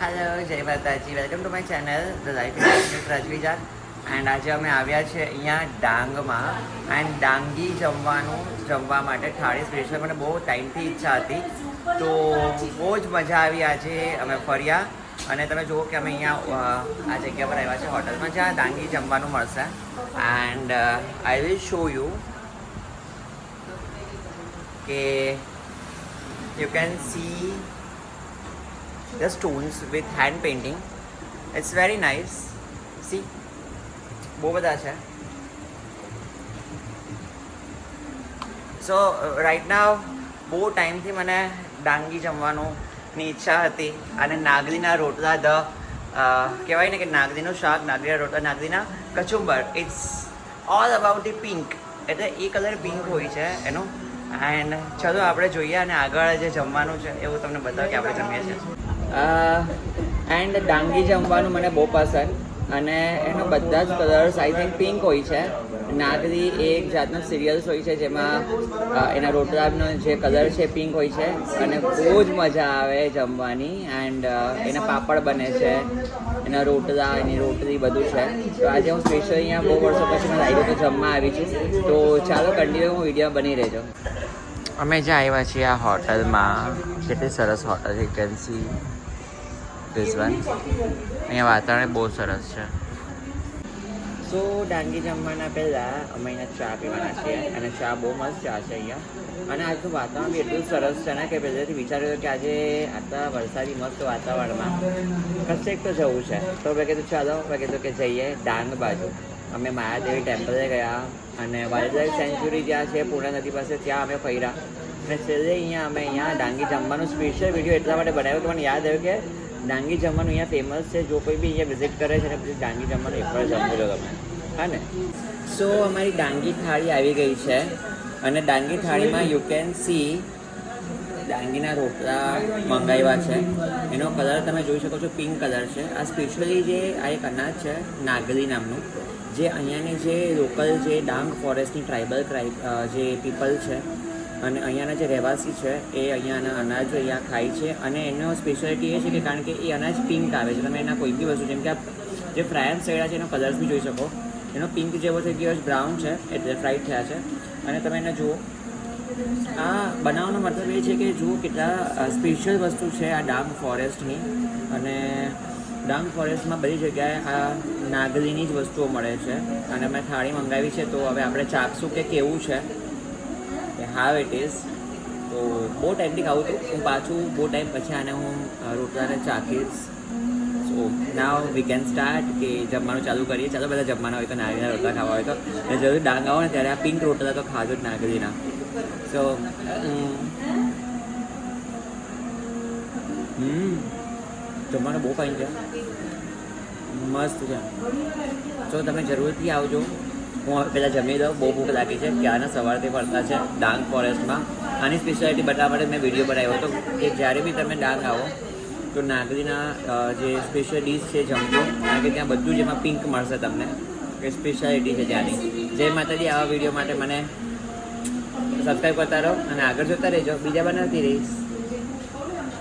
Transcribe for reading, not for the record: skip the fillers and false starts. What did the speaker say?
Hello જય Mataji welcome to my channel the life with Rajvija and આજે અમે આવ્યા છે અહીંયા ડાંગમાં એન્ડ ડાંગી જમવા માટે થાળી સ્પેશિયલ મને બહુ ટાઈમથી ઈચ્છા હતી તો બહુ જ મજા આવી આજે અમે ફર્યા અને તમે જુઓ કે અમે અહીંયા આ જગ્યા પર આવ્યા છે હોટલમાં જ્યાં ડાંગી જમવાનું મળશે and I will show you કે you can see the stones with hand painting. It's very nice. See, બહુ બધા છે. So right now બહુ ટાઈમથી મને ડાંગી જમવાની ઈચ્છા હતી અને નાગલીના રોટલા કહેવાય ને કે નાગલીનું શાક, નાગલીના રોટલા, નાગલીના કચુંબર. It's all about the pink. એટલે એ કલર પિંક હોય છે એનો. એન્ડ ચલો આપણે જોઈએ અને આગળ જે જમવાનું છે એવું તમને બતાવો કે આપણે જમીએ છીએ. એન્ડ ડાંગી જમવાનું મને બહુ પસંદ અને એનો બધા જ કલર્સ આઈ થિંક પિંક હોય છે. નાગલી એક જાતનો સિરિયલ્સ હોય છે જેમાં એના રોટલાનો જે કલર છે પિંક હોય છે અને બહુ જ મજા આવે જમવાની. એન્ડ એના પાપડ બને છે, એના રોટલા, એની રોટલી બધું છે. તો આજે હું સ્પેશિયલ અહીંયા બહુ વર્ષો પછી મેં લાગ્યું તો જમવા આવી છું. તો ચાલો કન્ટિન્યુ હું વિડીયો બની રહેજો. અમે જ્યાં આવ્યા છીએ આ હોટલમાં, કેટલી સરસ હોટલ છે. You can see this one. અહીંયા વાતાવરણ બહુ સરસ છે. સો ડાંગી જમવાના પહેલાં અમે અહીંયા ચા પીવાના છીએ અને ચા બહુ મસ્ત ચા છે અહીંયા. અને આજનું વાતાવરણ બી એટલું સરસ છે ને કે પહેલેથી વિચાર્યું કે આજે આટલા વરસાદી મસ્ત વાતાવરણમાં કશેક તો જવું છે. તો મેં કીધું ચાલો, મેં કીધું કે જઈએ ડાંગ બાજુ. અમે માયાદેવી ટેમ્પલે ગયા અને વાઇલ્ડ લાઈફ સેન્ચ્યુરી જ્યાં છે પૂર્ણા નદી પાસે ત્યાં અમે ફર્યા અને છેલ્લે અહીંયા ડાંગી જમવાનું સ્પેશિયલ વિડીયો એટલા માટે બનાવ્યો કે મને યાદ આવ્યું કે ડાંગી જમવાનું અહીંયા ફેમસ છે. જો કોઈ બી અહીંયા વિઝિટ કરે છે ને પછી ડાંગી જમવાનું એકવાર જમવું લો તમે, હા ને. સો અમારી ડાંગી થાળી આવી ગઈ છે અને ડાંગી થાળીમાં યુ કેન સી ડાંગીના રોટલા મંગાવ્યા છે. એનો કલર તમે જોઈ શકો છો, પિંક કલર છે. આ સ્પેશિયલી જે આ એક અનાજ છે નાગલી નામનું, જે અહીંયાની જે લોકલ જે ડાંગ ફોરેસ્ટની ટ્રાઇબલ જે પીપલ છે અને અહીંયાના જે રહેવાસી છે એ અહીંયાના અનાજ અહીંયા ખાય છે. અને એનો સ્પેશિયાલિટી એ છે કે કારણ કે એ અનાજ પિંક આવે છે. તમે એના કોઈ બી વસ્તુ જેમ કે આ જે ફ્રાયન સેડા છે એનો કલર્સ બી જોઈ શકો. એનો પિંક જેવો થઈ ગયો છે, બ્રાઉન છે એટલે ફ્રાઈડ થયા છે. અને તમે એને જુઓ, આ બનાવવાનો મતલબ એ છે કે જુઓ કેટલા સ્પેશિયલ વસ્તુ છે આ ડાંગ ફોરેસ્ટની. અને ડાંગ ફોરેસ્ટમાં બધી જગ્યાએ આ નાગલીની જ વસ્તુઓ મળે છે. અને મેં થાળી મંગાવી છે તો હવે આપણે ચાખશું કે કેવું છે, હાવ ઇટ ઇઝ. તો બહુ ટાઈમથી ખાવું હતું, હું પાછું બહુ ટાઈમ પછી આને હું રોટલાને ચાખીશ. સો નાવ વી કેન સ્ટાર્ટ કે જમવાનું ચાલુ કરીએ. ચાલો બધા જમવાના હોય તો નાગલીના રોટલા ખાવા હોય તો જરૂર ડાંગ આવો ને ત્યારે આ પિંક રોટલા તો ખાજો જ નાગલીના. સો જમવાનું બહુ ફાઇન છે, મસ્ત છે. સો તમે જરૂરથી આવજો. હું હવે પહેલાં જમી દઉં, બહુ ભૂખ લાગી છે. ક્યારના સવારથી ફરતા છે ડાંગ ફોરેસ્ટમાં. આની સ્પેશિયાલિટી બતાવવા માટે મેં વિડીયો બનાવ્યો હતો કે જ્યારે બી તમે ડાંગ આવો તો નાગલીના જે સ્પેશિયલ ડીશ છે જમજો, કારણ કે ત્યાં બધું જ એમાં પિંક મળશે તમને. એ સ્પેશિયાલિટી છે ત્યાંની. જય માતાજી. આવા વિડીયો માટે મને સબસ્ક્રાઈબ કરતા રહો અને આગળ જોતા રહેજો, બીજા બનાવતી રહીશ.